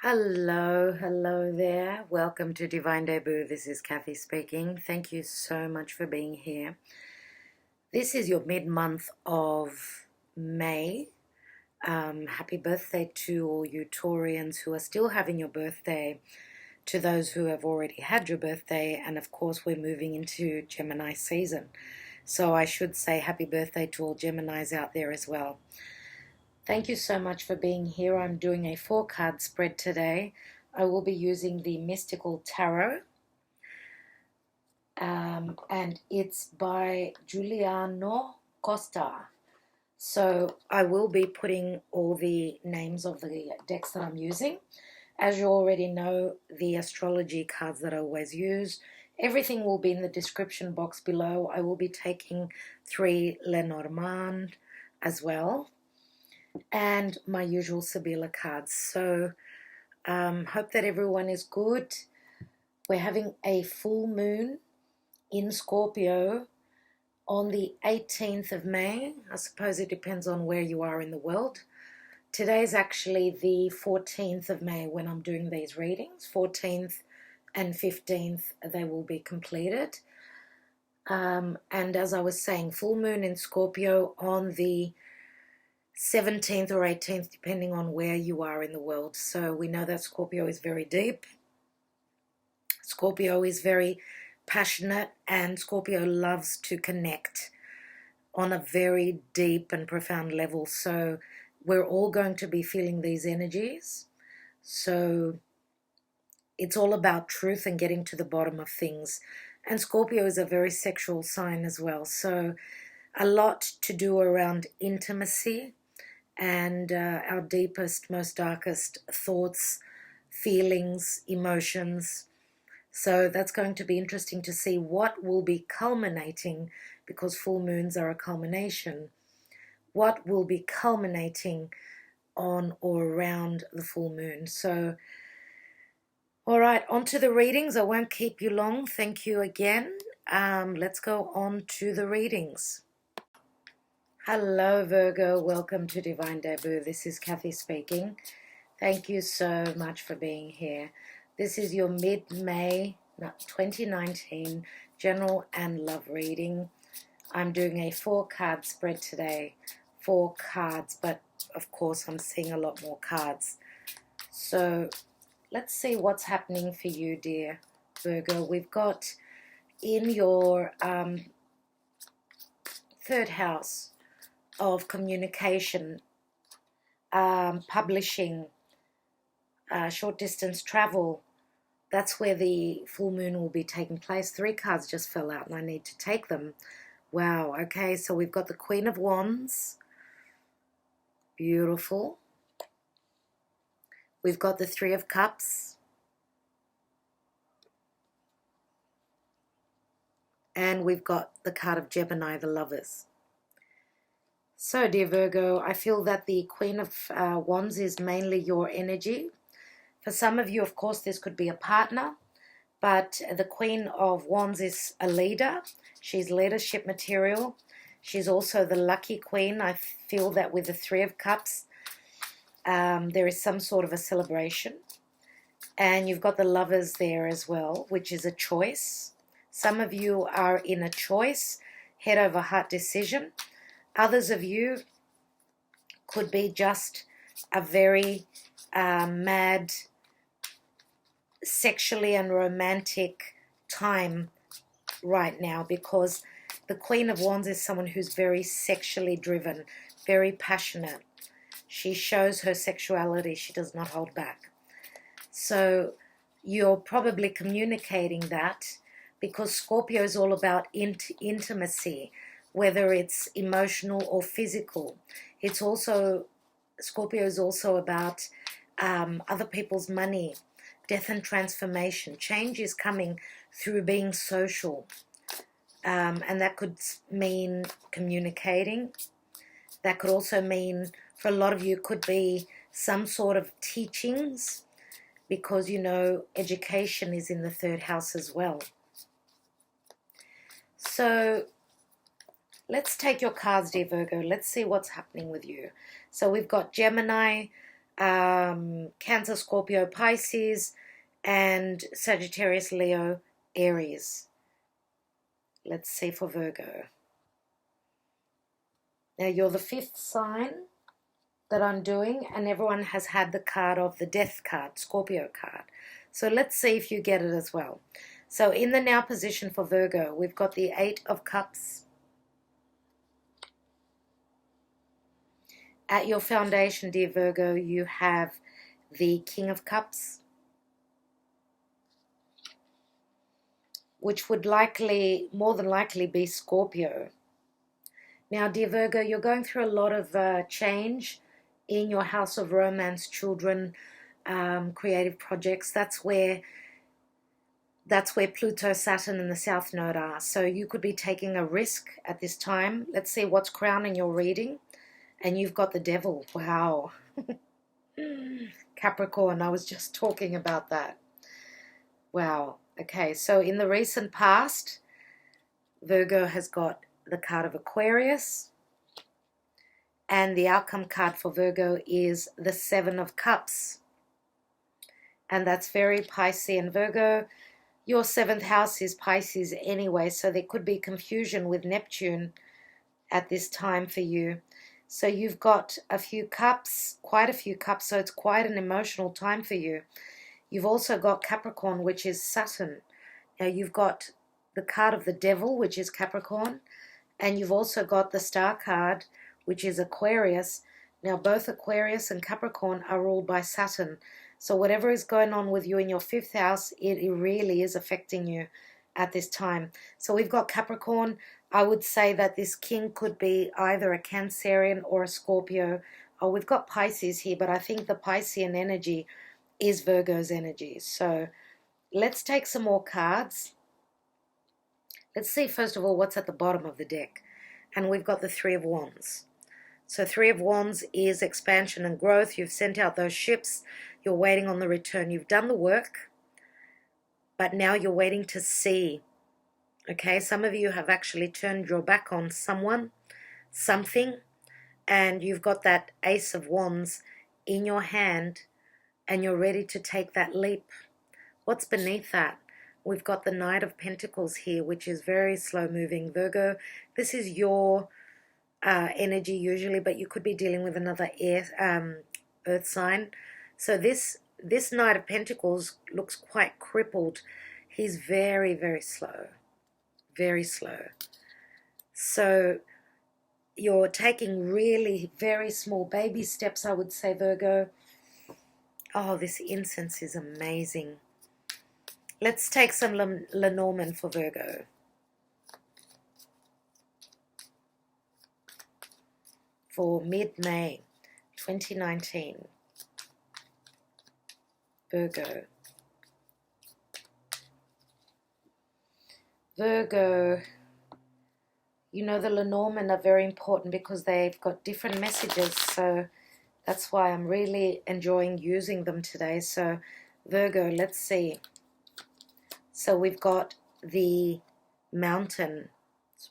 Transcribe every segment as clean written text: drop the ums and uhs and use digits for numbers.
Hello there. Welcome to Divine Debut. This is Kathy speaking. Thank you so much for being here. This is your mid-month of May. Happy birthday to all you Taurians who are still having your birthday, to those who have already had your birthday, and of course we're moving into Gemini season. So I should say happy birthday to all Geminis out there as well. Thank you so much for being here. I'm doing a 4-card spread today. I will be using the Mystical Tarot, and it's by Guiliano, Costa. So I will be putting all the names of the decks that I'm using. As you already know, the astrology cards that I always use, everything will be in the description box below. I will be taking 3 LENORMAND as well, and my usual SIBILLA cards. So hope that everyone is good. We're having a full moon in Scorpio on the 18th of May. I suppose it depends on where you are in the world. Today's actually the 14th of May when I'm doing these readings. 14th and 15th, they will be completed. And as I was saying, full moon in Scorpio on the 17th or 18th, depending on where you are in the world. So we know that Scorpio is very deep. Scorpio is very passionate, and Scorpio loves to connect on a very deep and profound level. So we're all going to be feeling these energies. So it's all about truth and getting to the bottom of things. And Scorpio is a very sexual sign as well. So a lot to do around intimacy and our deepest, most darkest thoughts, feelings, emotions. So that's going to be interesting to see what will be culminating, because full moons are a culmination. What will be culminating on or around the full moon. So, all right, on to the readings. I won't keep you long. Thank you again. Let's go on to the readings. Hello, Virgo. Welcome to Divine Debut. This is Kathy speaking. Thank you so much for being here. This is your mid-May 2019 general and love reading. I'm doing a 4-card spread today. 4 cards, but of course I'm seeing a lot more cards. So let's see what's happening for you, dear Virgo. We've got in your 3rd house of communication, publishing, short distance travel. That's where the full moon will be taking place. 3 cards just fell out and I need to take them. Wow, okay, so we've got the Queen of Wands. Beautiful. We've got the 3 of Cups. And we've got the card of Gemini, the Lovers. So, dear Virgo, I feel that the Queen of Wands is mainly your energy. For some of you, of course, this could be a partner, but the Queen of Wands is a leader. She's leadership material. She's also the lucky queen. I feel that with the 3 of Cups, there is some sort of a celebration. And you've got the Lovers there as well, which is a choice. Some of you are in a choice, head over heart decision. Others of you could be just a very mad, sexually and romantic time right now, because the Queen of Wands is someone who's very sexually driven, very passionate. She shows her sexuality. She does not hold back. So you're probably communicating that, because Scorpio is all about intimacy, whether it's emotional or physical. It's also, Scorpio is also about other people's money, death and transformation. Change is coming through being social. And that could mean communicating. That could also mean, for a lot of you, could be some sort of teachings, because, you know, education is in the 3rd house as well. So let's take your cards, dear Virgo. Let's see what's happening with you. So we've got Gemini, Cancer, Scorpio, Pisces, and Sagittarius, Leo, Aries. Let's see for Virgo. Now you're the 5th sign that I'm doing, and everyone has had the card of the Death card, Scorpio card. So let's see if you get it as well. So in the now position for Virgo, we've got the 8 of Cups. At your foundation, dear Virgo, you have the King of Cups, which would more than likely be Scorpio. Now, dear Virgo, you're going through a lot of change in your house of romance, children, creative projects. That's where Pluto, Saturn, and the South Node are. So you could be taking a risk at this time. Let's see what's crowning your reading. And you've got the Devil. Wow. Capricorn, I was just talking about that. Wow. Okay, so in the recent past, Virgo has got the card of Aquarius. And the outcome card for Virgo is the 7 of Cups. And that's very Piscean. Virgo, your 7th house is Pisces anyway, so there could be confusion with Neptune at this time for you. So you've got a few cups, quite a few cups, so it's quite an emotional time for you. You've also got Capricorn, which is Saturn. Now you've got the card of the Devil, which is Capricorn, and you've also got the Star card, which is Aquarius. Now both Aquarius and Capricorn are ruled by Saturn. So whatever is going on with you in your 5th house, it really is affecting you at this time. So we've got Capricorn. I would say that this king could be either a Cancerian or a Scorpio. Oh, we've got Pisces here, but I think the Piscean energy is Virgo's energy. So let's take some more cards. Let's see, first of all, what's at the bottom of the deck. And we've got the 3 of Wands. So 3 of Wands is expansion and growth. You've sent out those ships. You're waiting on the return. You've done the work, but now you're waiting to see. Okay, some of you have actually turned your back on someone, something, and you've got that Ace of Wands in your hand, and you're ready to take that leap. What's beneath that? We've got the Knight of Pentacles here, which is very slow moving. Virgo, this is your energy usually, but you could be dealing with another earth sign. So this Knight of Pentacles looks quite crippled. He's very, very slow. Very slow. So you're taking really very small baby steps, I would say, Virgo. Oh, this incense is amazing. Let's take some Lenormand for Virgo. For mid-May 2019. Virgo. Virgo, you know, the Lenormand are very important because they've got different messages, so that's why I'm really enjoying using them today. So Virgo, let's see. So we've got the Mountain,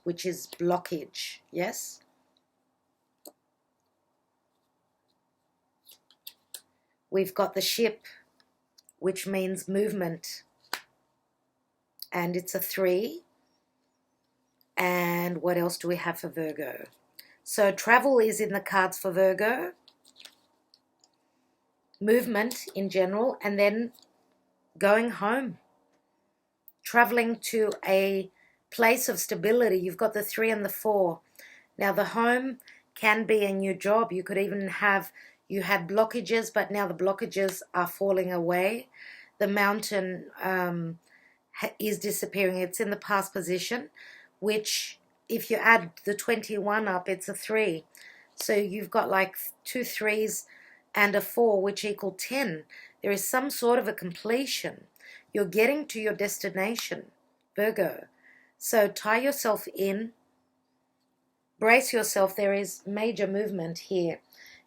which is blockage, yes? We've got the Ship, which means movement, and it's a 3. And what else do we have for Virgo? So travel is in the cards for Virgo, movement in general, and then going home, traveling to a place of stability. You've got the 3 and the 4. Now the home can be a new job. You could even have, you had blockages, but now the blockages are falling away. The Mountain is disappearing. It's in the past position, which if you add the 21 up, it's a 3. So you've got like 2 3s and a 4, which equal 10. There is some sort of a completion. You're getting to your destination, Virgo. So tie yourself in, brace yourself. There is major movement here,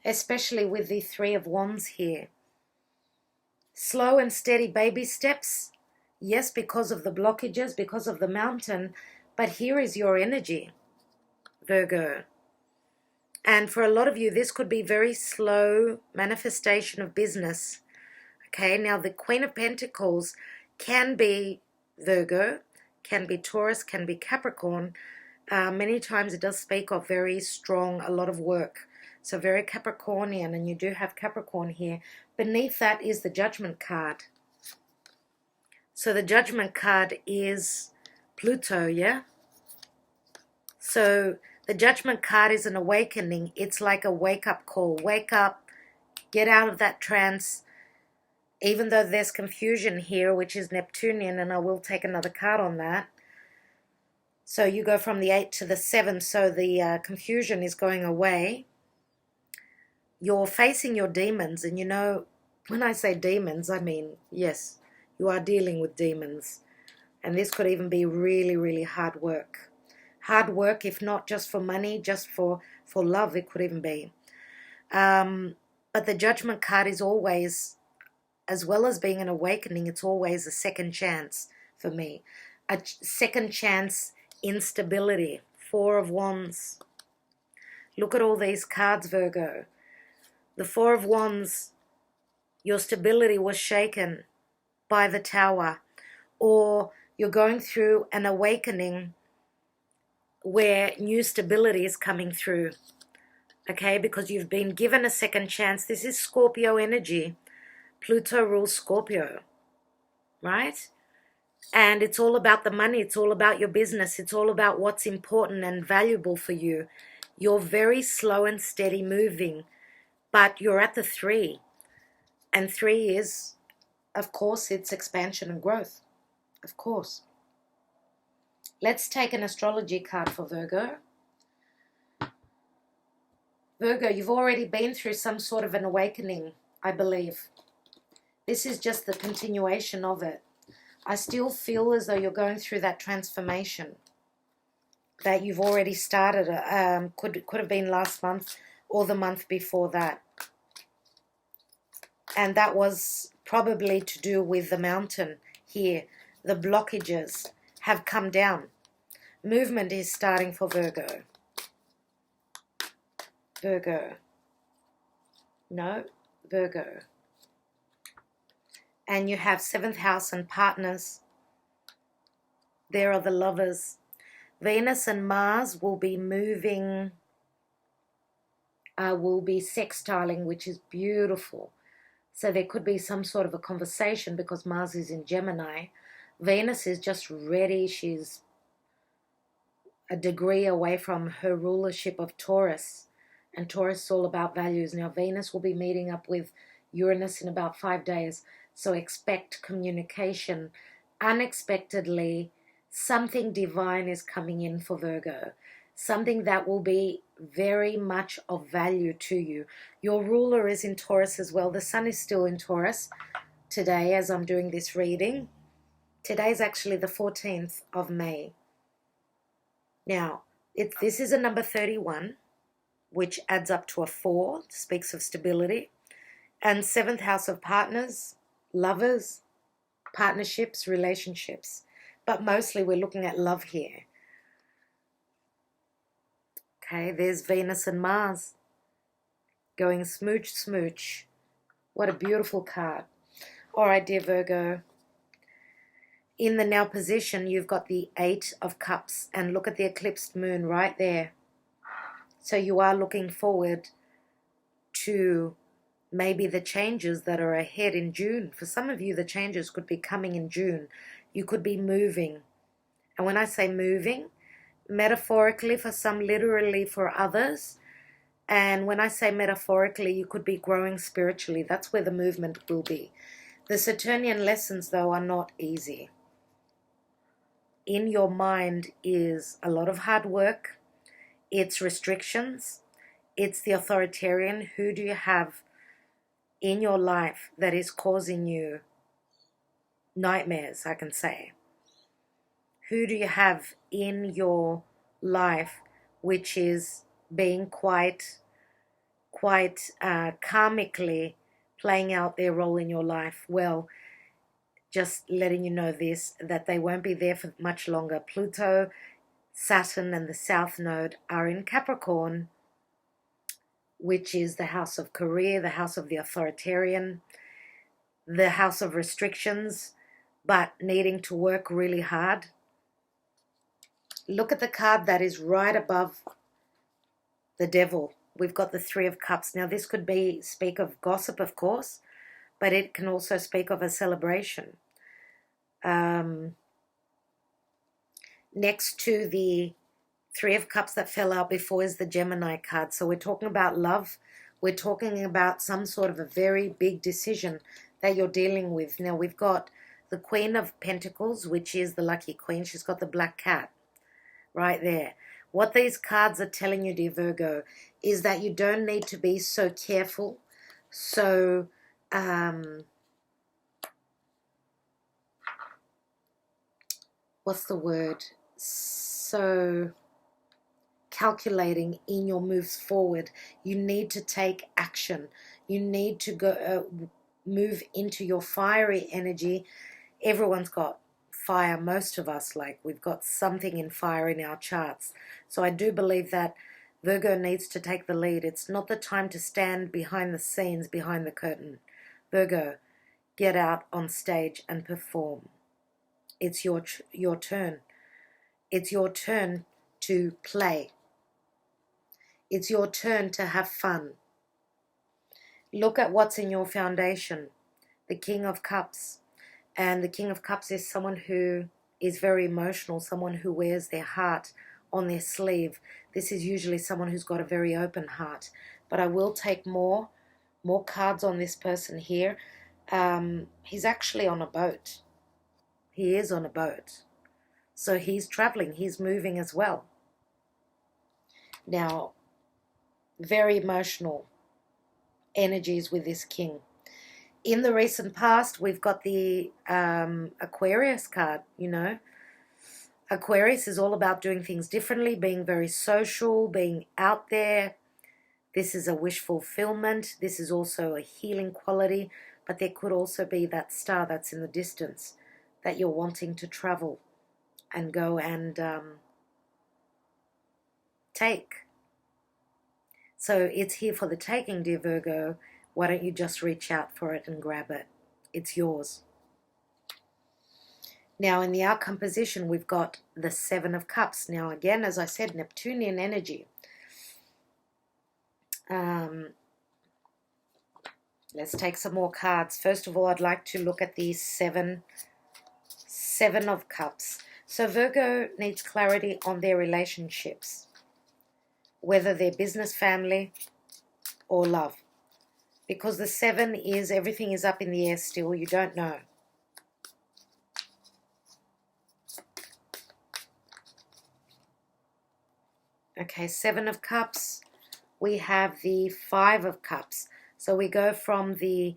especially with the 3 of Wands here. Slow and steady baby steps. Yes, because of the blockages, because of the Mountain, but here is your energy, Virgo. And for a lot of you, this could be very slow manifestation of business. Okay, now the Queen of Pentacles can be Virgo, can be Taurus, can be Capricorn. Many times it does speak of very strong, a lot of work. So very Capricornian, and you do have Capricorn here. Beneath that is the Judgment card. So the Judgment card is Pluto, yeah? So the Judgment card is an awakening. It's like a wake-up call. Wake up, get out of that trance. Even though there's confusion here, which is Neptunian, and I will take another card on that. So you go from the 8 to the 7, so the confusion is going away. You're facing your demons, and you know, when I say demons, I mean, yes, you are dealing with demons. And this could even be really, really hard work. Hard work, if not just for money, just for love, it could even be. But the Judgment card is always, as well as being an awakening, it's always a second chance for me. A second chance in stability. 4 of Wands. Look at all these cards, Virgo. The 4 of Wands, your stability was shaken by the Tower. Or you're going through an awakening where new stability is coming through. Okay, because you've been given a second chance. This is Scorpio energy. Pluto rules Scorpio, right? And it's all about the money. It's all about your business. It's all about what's important and valuable for you. You're very slow and steady moving, but you're at the 3. And 3 is, of course, it's expansion and growth. Of course. Let's take an astrology card for Virgo. Virgo, you've already been through some sort of an awakening, I believe. This is just the continuation of it. I still feel as though you're going through that transformation that you've already started. Could have been last month or the month before that. And that was probably to do with the mountain here. The blockages have come down. Movement is starting for Virgo. Virgo. No, Virgo. And you have 7th house and partners. There are the lovers. Venus and Mars will be moving, will be sextiling, which is beautiful. So there could be some sort of a conversation because Mars is in Gemini. Venus is just ready. She's a degree away from her rulership of Taurus. And Taurus is all about values. Now Venus will be meeting up with Uranus in about 5 days. So expect communication. Unexpectedly, something divine is coming in for Virgo. Something that will be very much of value to you. Your ruler is in Taurus as well. The sun is still in Taurus today as I'm doing this reading. Today is actually the 14th of May. Now, this is a number 31, which adds up to a 4, speaks of stability. And 7th house of partners, lovers, partnerships, relationships. But mostly we're looking at love here. Okay, there's Venus and Mars going smooch, smooch. What a beautiful card. All right, dear Virgo. In the now position, you've got the 8 of Cups. And look at the eclipsed moon right there. So you are looking forward to maybe the changes that are ahead in June. For some of you, the changes could be coming in June. You could be moving. And when I say moving, metaphorically for some, literally for others. And when I say metaphorically, you could be growing spiritually. That's where the movement will be. The Saturnian lessons, though, are not easy. In your mind is a lot of hard work. It's restrictions. It's the authoritarian. Who do you have in your life that is causing you nightmares, I can say? Who do you have in your life which is being quite karmically playing out their role in your life? Well, just letting you know this, that they won't be there for much longer. Pluto, Saturn and the South Node are in Capricorn. which is the house of career, the house of the authoritarian, the house of restrictions, but needing to work really hard. Look at the card that is right above the devil. We've got the Three of Cups. Now this could speak of gossip, of course, but it can also speak of a celebration. Next to the Three of Cups that fell out before is the Gemini card. So we're talking about love. We're talking about some sort of a very big decision that you're dealing with. Now we've got the Queen of Pentacles, which is the lucky queen. She's got the black cat right there. What these cards are telling you, dear Virgo, is that you don't need to be so careful, so what's the word? So calculating in your moves forward. You need to take action. You need to go move into your fiery energy. Everyone's got fire, most of us, like we've got something in fire in our charts. So I do believe that Virgo needs to take the lead. It's not the time to stand behind the scenes, behind the curtain. Virgo, get out on stage and perform. It's your turn. It's your turn to play. It's your turn to have fun. Look at what's in your foundation. The King of Cups. And the King of Cups is someone who is very emotional, someone who wears their heart on their sleeve. This is usually someone who's got a very open heart. But I will take more cards on this person here. He's actually on a boat. He is on a boat. So he's traveling, he's moving as well. Now, very emotional energies with this king. In the recent past, we've got the Aquarius card, you know. Aquarius is all about doing things differently, being very social, being out there. This is a wish fulfillment. This is also a healing quality, but there could also be that star that's in the distance that you're wanting to travel and go and take. So it's here for the taking, dear Virgo. Why don't you just reach out for it and grab it? It's yours. Now, in the outcome position, we've got the Seven of Cups. Now, again, as I said, Neptunian energy. Let's take some more cards. First of all, I'd like to look at the Seven of Cups. So Virgo needs clarity on their relationships, whether they're business, family, or love. Because the Seven is everything is up in the air still. You don't know. Okay, Seven of Cups. We have the Five of Cups. So we go from the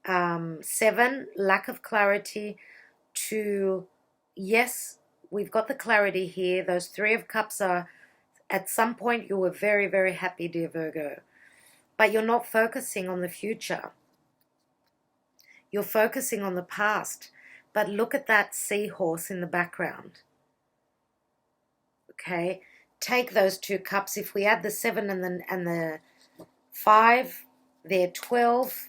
7, lack of clarity, to, yes, we've got the clarity here. Those 3 of Cups are, at some point you were very, very happy, dear Virgo. But you're not focusing on the future. You're focusing on the past. But look at that seahorse in the background. Okay, take those 2 cups. If we add the 7 and the 5, they're 12.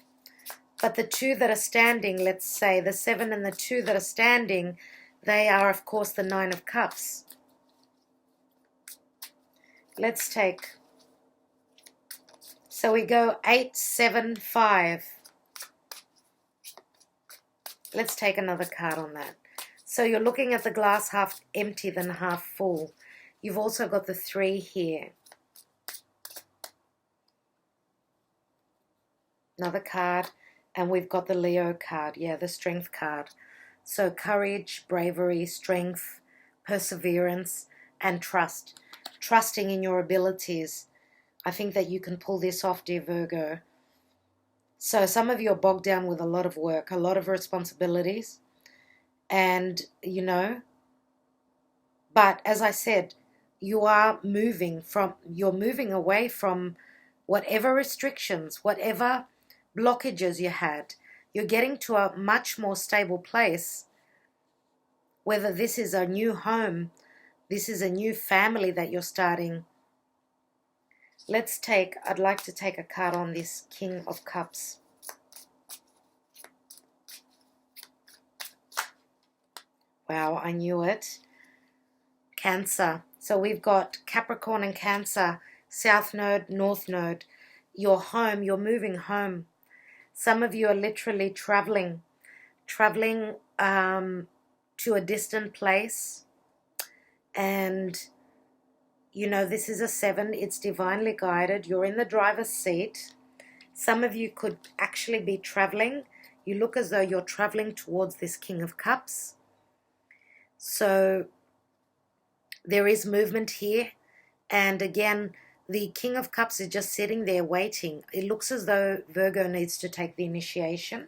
But the 2 that are standing, let's say the 7 and the 2 that are standing, they are, of course, the 9 of Cups. Let's take, so we go 8, 7, 5. Let's take another card on that. So you're looking at the glass half empty than half full. You've also got the 3 here. Another card. And we've got the Leo card. Yeah, the Strength card. So courage, bravery, strength, perseverance, and trust. Trusting in your abilities. I think that you can pull this off, dear Virgo. So some of you are bogged down with a lot of work, a lot of responsibilities. And, you know, but as I said, you're moving away from whatever restrictions, whatever blockages you had. You're getting to a much more stable place, whether this is a new home, this is a new family that you're starting. I'd like to take a card on this King of Cups. Wow, I knew it. Cancer. So we've got Capricorn and Cancer, South Node, North Node. Your home, you're moving home. Some of you are literally traveling to a distant place. And, you know, this is a 7. It's divinely guided. You're in the driver's seat. Some of you could actually be traveling. You look as though you're traveling towards this King of Cups. So there is movement here. And again, the King of Cups is just sitting there waiting. It looks as though Virgo needs to take the initiation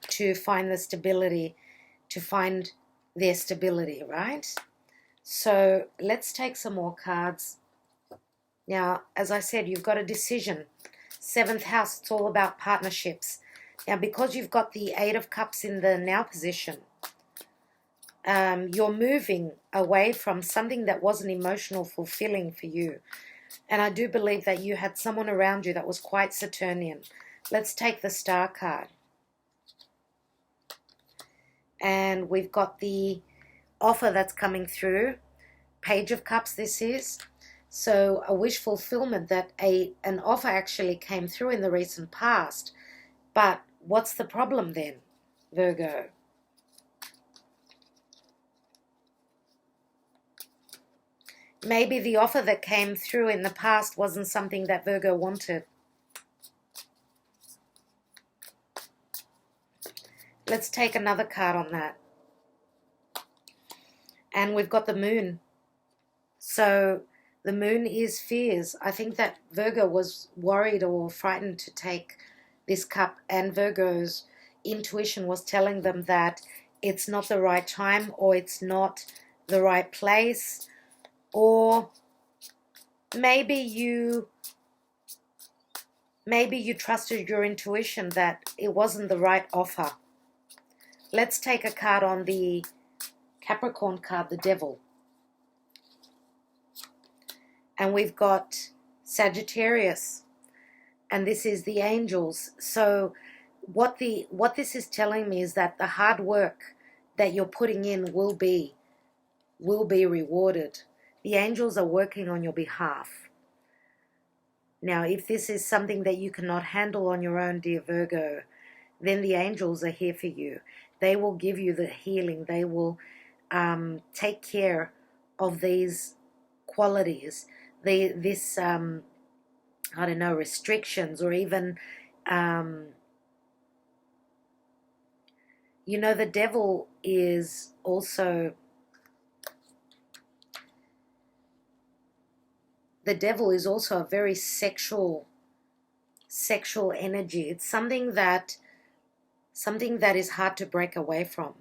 to find the stability, to find their stability, right? So let's take some more cards. Now, as I said, you've got a decision. 7th house, it's all about partnerships. Now, because you've got the 8 of Cups in the now position, you're moving away from something that wasn't emotional fulfilling for you. And I do believe that you had someone around you that was quite Saturnian. Let's take the Star card. And we've got the offer that's coming through. Page of Cups this is. So a wish fulfillment that an offer actually came through in the recent past. But what's the problem then, Virgo? Maybe the offer that came through in the past wasn't something that Virgo wanted. Let's take another card on that. And we've got the Moon. So the Moon is fears. I think that Virgo was worried or frightened to take this cup, and Virgo's intuition was telling them that it's not the right time, or it's not the right place, or maybe you trusted your intuition that it wasn't the right offer. Let's take a card on the Capricorn card, the Devil. And we've got Sagittarius, and this is the angels. So what this is telling me is that the hard work that you're putting in will be rewarded. The angels are working on your behalf. Now, if this is something that you cannot handle on your own, dear Virgo, then the angels are here for you. They will give you the healing. They will take care of these qualities, I don't know, restrictions, or even, you know, the devil is also, a very sexual energy. It's something that is hard to break away from.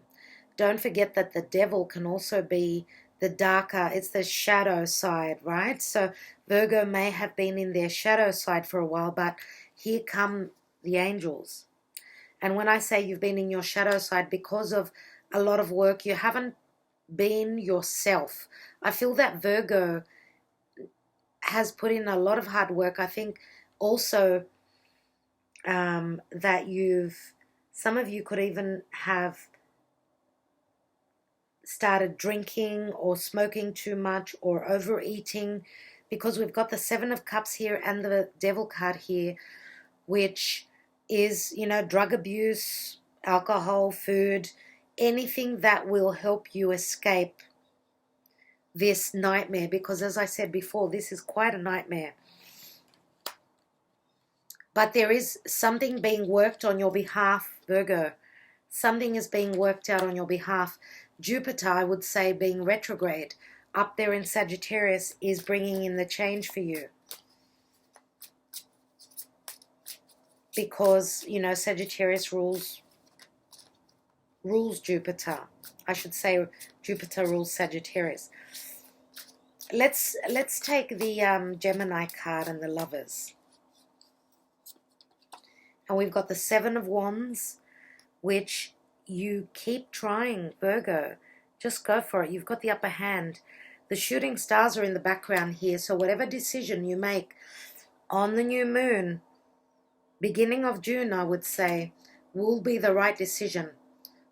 Don't forget that the devil can also be the darker, it's the shadow side, right? So Virgo may have been in their shadow side for a while, but here come the angels. And when I say you've been in your shadow side because of a lot of work, you haven't been yourself. I feel that Virgo has put in a lot of hard work. I think also that some of you could even have started drinking or smoking too much or overeating, because we've got the 7 of Cups here and the Devil card here, which is, you know, drug abuse, alcohol, food, anything that will help you escape this nightmare, because as I said before, this is quite a nightmare. But there is something being worked on your behalf, Virgo. Something is being worked out on your behalf. Jupiter, I would say, being retrograde up there in Sagittarius, is bringing in the change for you. Because, you know, Sagittarius rules Jupiter. I should say Jupiter rules Sagittarius. Let's take the Gemini card and the Lovers. And we've got the 7 of Wands, which you keep trying, Virgo. Just go for it. You've got the upper hand. The shooting stars are in the background here, so whatever decision you make, on the new moon, beginning of June, I would say, will be the right decision.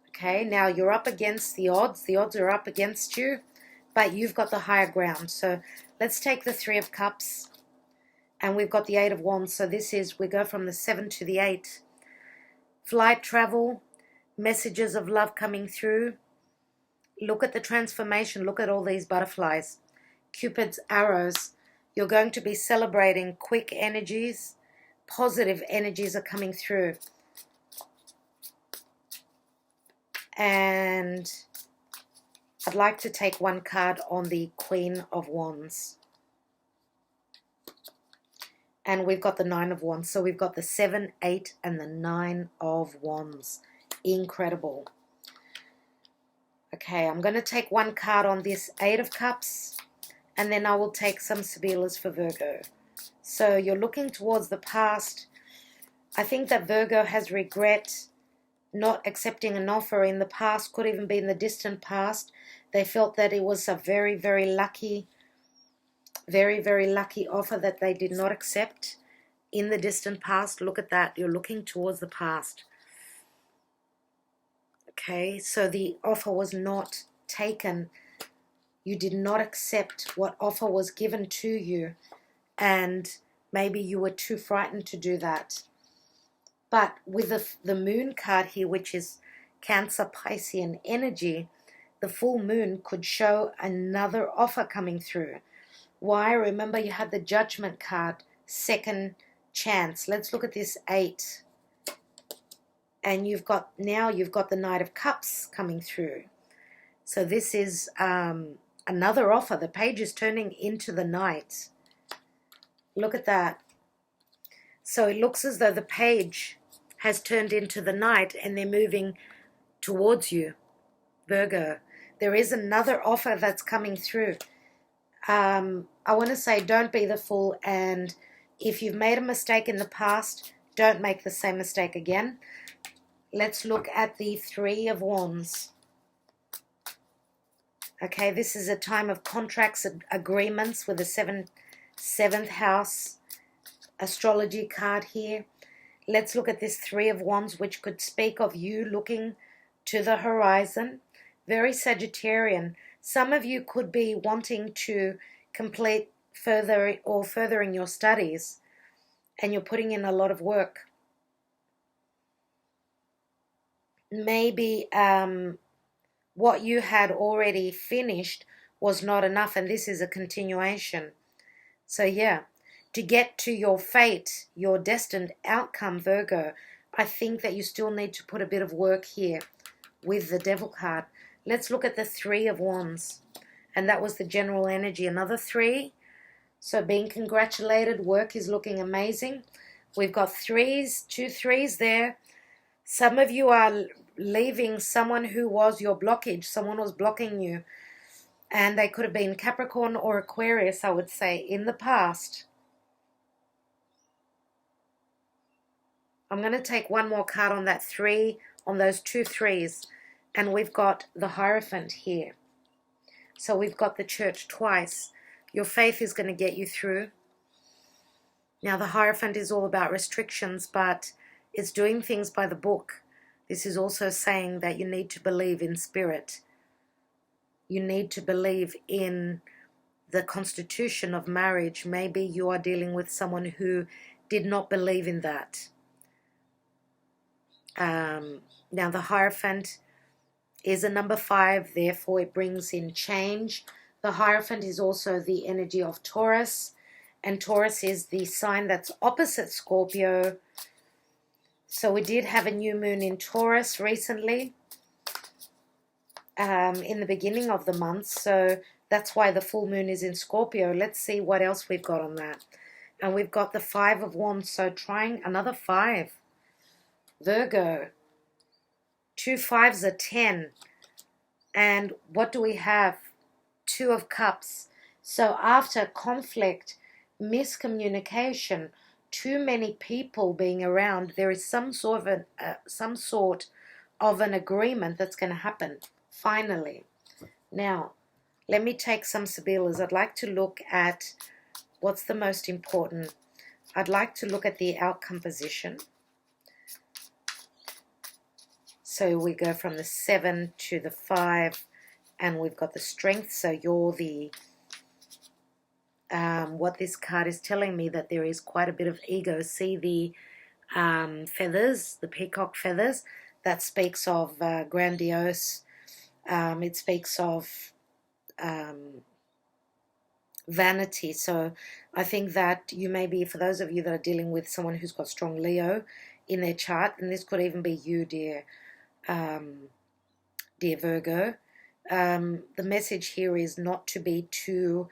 Okay, now you're up against the odds. The odds are up against you, but you've got the higher ground. So let's take the Three of Cups, and we've got the Eight of Wands. So this is, we go from the 7 to the 8. Flight, travel, messages of love coming through. Look at the transformation. Look at all these butterflies. Cupid's arrows. You're going to be celebrating quick energies. Positive energies are coming through. And I'd like to take one card on the Queen of Wands. And we've got the Nine of Wands. So we've got the 7, 8, and the 9 of Wands. Incredible. Okay, I'm going to take one card on this Eight of Cups. And then I will take some Sibillas for Virgo. So you're looking towards the past. I think that Virgo has regret not accepting an offer in the past. Could even be in the distant past. They felt that it was a very, very lucky offer that they did not accept in the distant past. Look at that. You're looking towards the past. Okay, so the offer was not taken. You did not accept what offer was given to you, and maybe you were too frightened to do that. But with the moon card here, which is Cancer Piscean energy, the full moon could show another offer coming through. Why? Remember, you had the Judgment card, second chance. Let's look at this 8. And you've got the Knight of Cups coming through. So this is another offer. The page is turning into the Knight. Look at that. So it looks as though the page has turned into the Knight and they're moving towards you, Virgo. There is another offer that's coming through. I want to say, don't be the fool, and if you've made a mistake in the past, don't make the same mistake again. Let's look at the Three of Wands. Okay, this is a time of contracts and agreements with the seventh house astrology card here. Let's look at this Three of Wands, which could speak of you looking to the horizon. Very Sagittarian. Some of you could be wanting to complete furthering your studies, and you're putting in a lot of work. Maybe what you had already finished was not enough, and this is a continuation. So yeah, to get to your fate, your destined outcome, Virgo, I think that you still need to put a bit of work here with the Devil card. Let's look at the Three of Wands. And that was the general energy. Another 3. So being congratulated, work is looking amazing. We've got 3s, 2 3s there. Some of you are leaving someone who was your blockage. Someone was blocking you. And they could have been Capricorn or Aquarius, I would say, in the past. I'm going to take one more card on that 3, on those 2 3s. And we've got the Hierophant here. So we've got the Church twice. Your faith is going to get you through. Now the Hierophant is all about restrictions, but it's doing things by the book. This is also saying that you need to believe in spirit. You need to believe in the constitution of marriage. Maybe you are dealing with someone who did not believe in that. Now the Hierophant is a number 5, therefore it brings in change. The Hierophant is also the energy of Taurus, and Taurus is the sign that's opposite Scorpio. So we did have a new moon in Taurus recently, in the beginning of the month, so that's why the full moon is in Scorpio. Let's see what else we've got on that. And we've got the 5 of Wands, so trying another 5. Virgo. 2 5s are 10. And what do we have? 2 of Cups. So after conflict, miscommunication, too many people being around, there is some sort of an agreement that's going to happen, finally. Now, let me take some Sibillas. I'd like to look at what's the most important. I'd like to look at the outcome position. So we go from the 7 to the 5, and we've got the strength. So you're the, what this card is telling me, that there is quite a bit of ego. See the feathers, the peacock feathers? That speaks of grandiose. It speaks of vanity. So I think that you may be, for those of you that are dealing with someone who's got strong Leo in their chart, and this could even be you, dear Virgo, the message here is not to be too,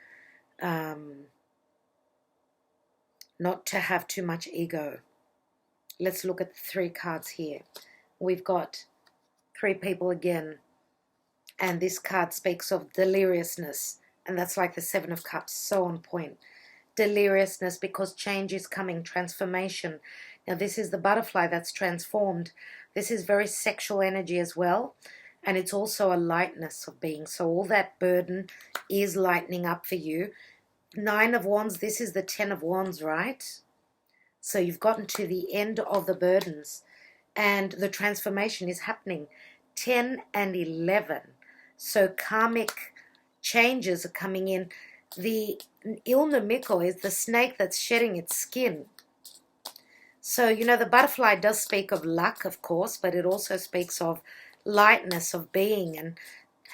not to have too much ego. Let's look at the 3 cards here. We've got 3 people again, and this card speaks of deliriousness, and that's like the 7 of Cups, so on point. Deliriousness, because change is coming, transformation. Now this is the butterfly that's transformed. This is very sexual energy as well, and it's also a lightness of being. So all that burden is lightening up for you. 9 of Wands, this is the 10 of Wands, right? So you've gotten to the end of the burdens, and the transformation is happening. 10 and 11. So karmic changes are coming in. The Ilnomiko is the snake that's shedding its skin. So, you know, the butterfly does speak of luck, of course, but it also speaks of lightness of being and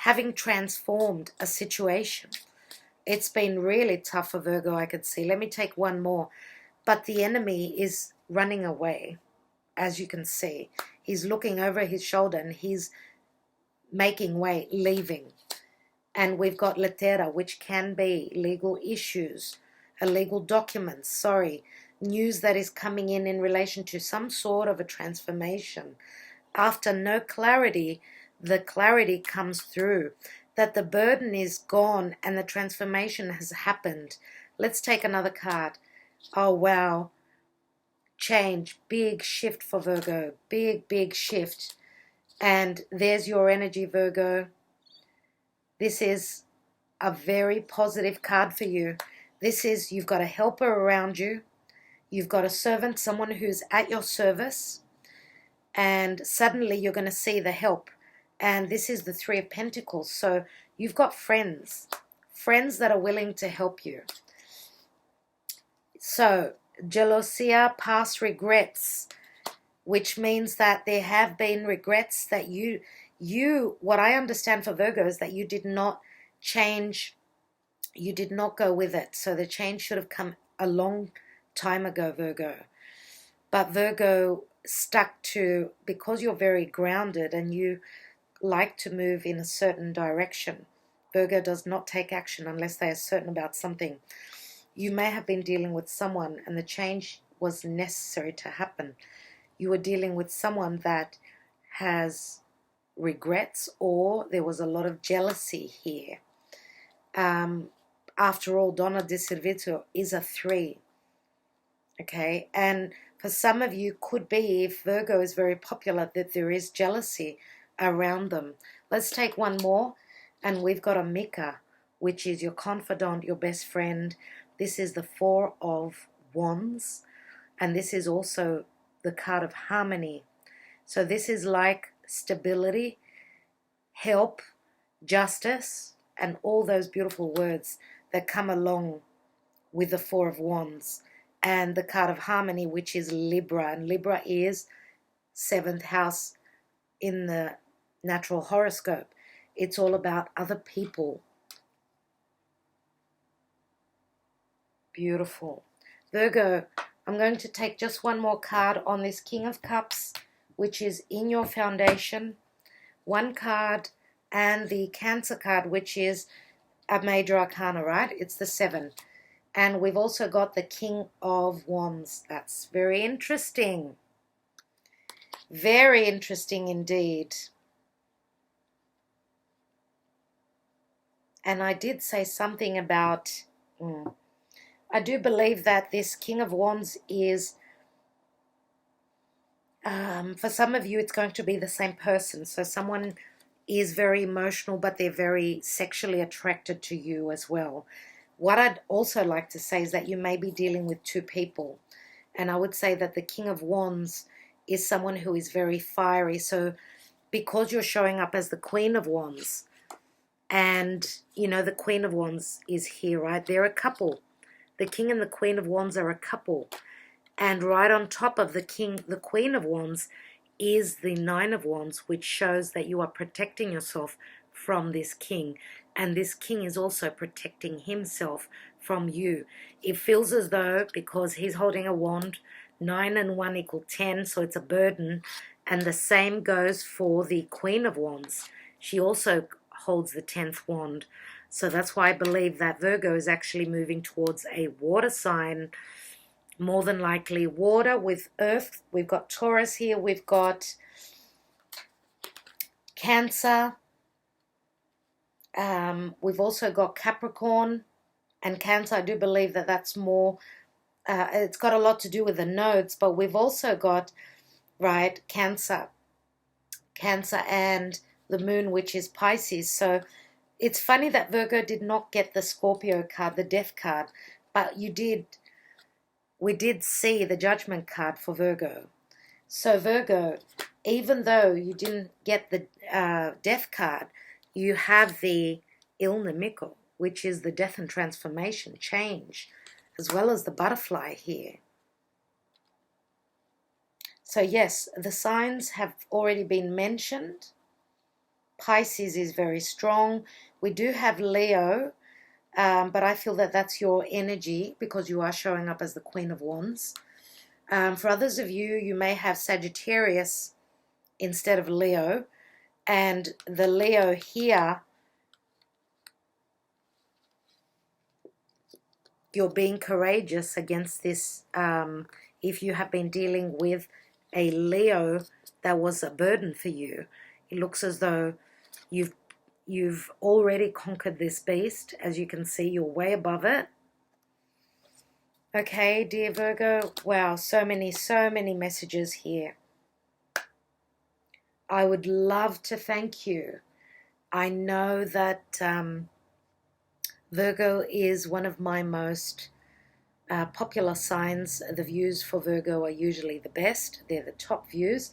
having transformed a situation. It's been really tough for Virgo, I could see. Let me take one more. But the enemy is running away, as you can see. He's looking over his shoulder and he's making way, leaving. And we've got lettera, which can be legal issues, illegal documents, news that is coming in relation to some sort of a transformation. After no clarity, the clarity comes through, that the burden is gone and the transformation has happened. Let's take another card. Oh, wow. Change, big shift for Virgo, big shift. And there's your energy, Virgo. This is a very positive card for you. This is, you've got a helper around you. You've got a servant, someone who's at your service. And suddenly you're going to see the help. And this is the 3 of Pentacles. So you've got friends that are willing to help you. So, gelosia, past regrets, which means that there have been regrets that you, what I understand for Virgo is that you did not change, you did not go with it. So the change should have come a long time ago, Virgo. But Virgo stuck to, because you're very grounded and you like to move in a certain direction. Virgo does not take action unless they are certain about something. You may have been dealing with someone and the change was necessary to happen. You were dealing with someone that has regrets, or there was a lot of jealousy here. After all, Donna di Servizio is a 3. Okay, and for some of you, could be, if Virgo is very popular, that there is jealousy around them. Let's take one more, and we've got a Mika, which is your confidant, your best friend. This is the 4 of Wands, and this is also the card of harmony. So this is like stability, help, justice, and all those beautiful words that come along with the 4 of Wands. And the card of harmony, which is Libra, and Libra is 7th house in the natural horoscope. It's all about other people. Beautiful. Virgo, I'm going to take just one more card on this King of Cups, which is in your foundation. One card, and the Cancer card, which is a major arcana, right? It's the 7. And we've also got the King of Wands. That's very interesting. Very interesting indeed. And I did say something about... I do believe that this King of Wands is, for some of you, it's going to be the same person. So someone is very emotional, but they're very sexually attracted to you as well. What I'd also like to say is that you may be dealing with 2 people. And I would say that the King of Wands is someone who is very fiery. So because you're showing up as the Queen of Wands, and, you know, the Queen of Wands is here, right? They're a couple. The King and the Queen of Wands are a couple. And right on top of the Queen of Wands is the Nine of Wands, which shows that you are protecting yourself from this king. And this king is also protecting himself from you. It feels as though, because he's holding a wand, 9 and 1 equal 10, so it's a burden. And the same goes for the Queen of Wands. She also holds the 10th wand. So that's why I believe that Virgo is actually moving towards a water sign, more than likely water with earth. We've got Taurus here, we've got Cancer, we've also got Capricorn and Cancer. I do believe that that's more, it's got a lot to do with the nodes, but we've also got, right, Cancer and the moon, which is Pisces. So it's funny that Virgo did not get the Scorpio card, the death card, but you did. We did see the Judgment card for Virgo. So Virgo, even though you didn't get the death card, you have the Il Nemico, which is the death and transformation, change, as well as the butterfly here. So yes, the signs have already been mentioned. Pisces is very strong. We do have Leo, but I feel that that's your energy because you are showing up as the Queen of Wands. For others of you, you may have Sagittarius instead of Leo. And the Leo here, you're being courageous against this. If you have been dealing with a Leo that was a burden for you, it looks as though you've already conquered this beast. As you can see, you're way above it. Okay, dear Virgo, wow, so many messages here. I would love to thank you. I know that Virgo is one of my most popular signs. The views for Virgo are usually the best. They're the top views.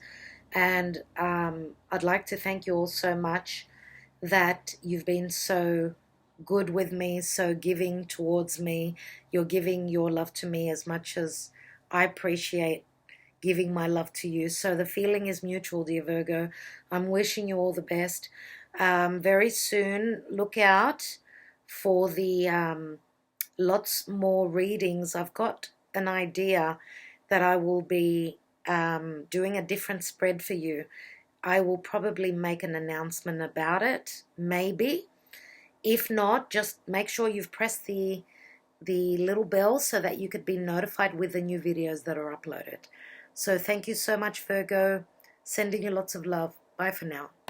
And I'd like to thank you all so much that you've been so good with me, so giving towards me. You're giving your love to me as much as I appreciate giving my love to you. So the feeling is mutual, dear Virgo. I'm wishing you all the best. Very soon, look out for the lots more readings. I've got an idea that I will be doing a different spread for you. I will probably make an announcement about it, maybe. If not, just make sure you've pressed the little bell so that you could be notified with the new videos that are uploaded. So thank you so much, Virgo. Sending you lots of love. Bye for now.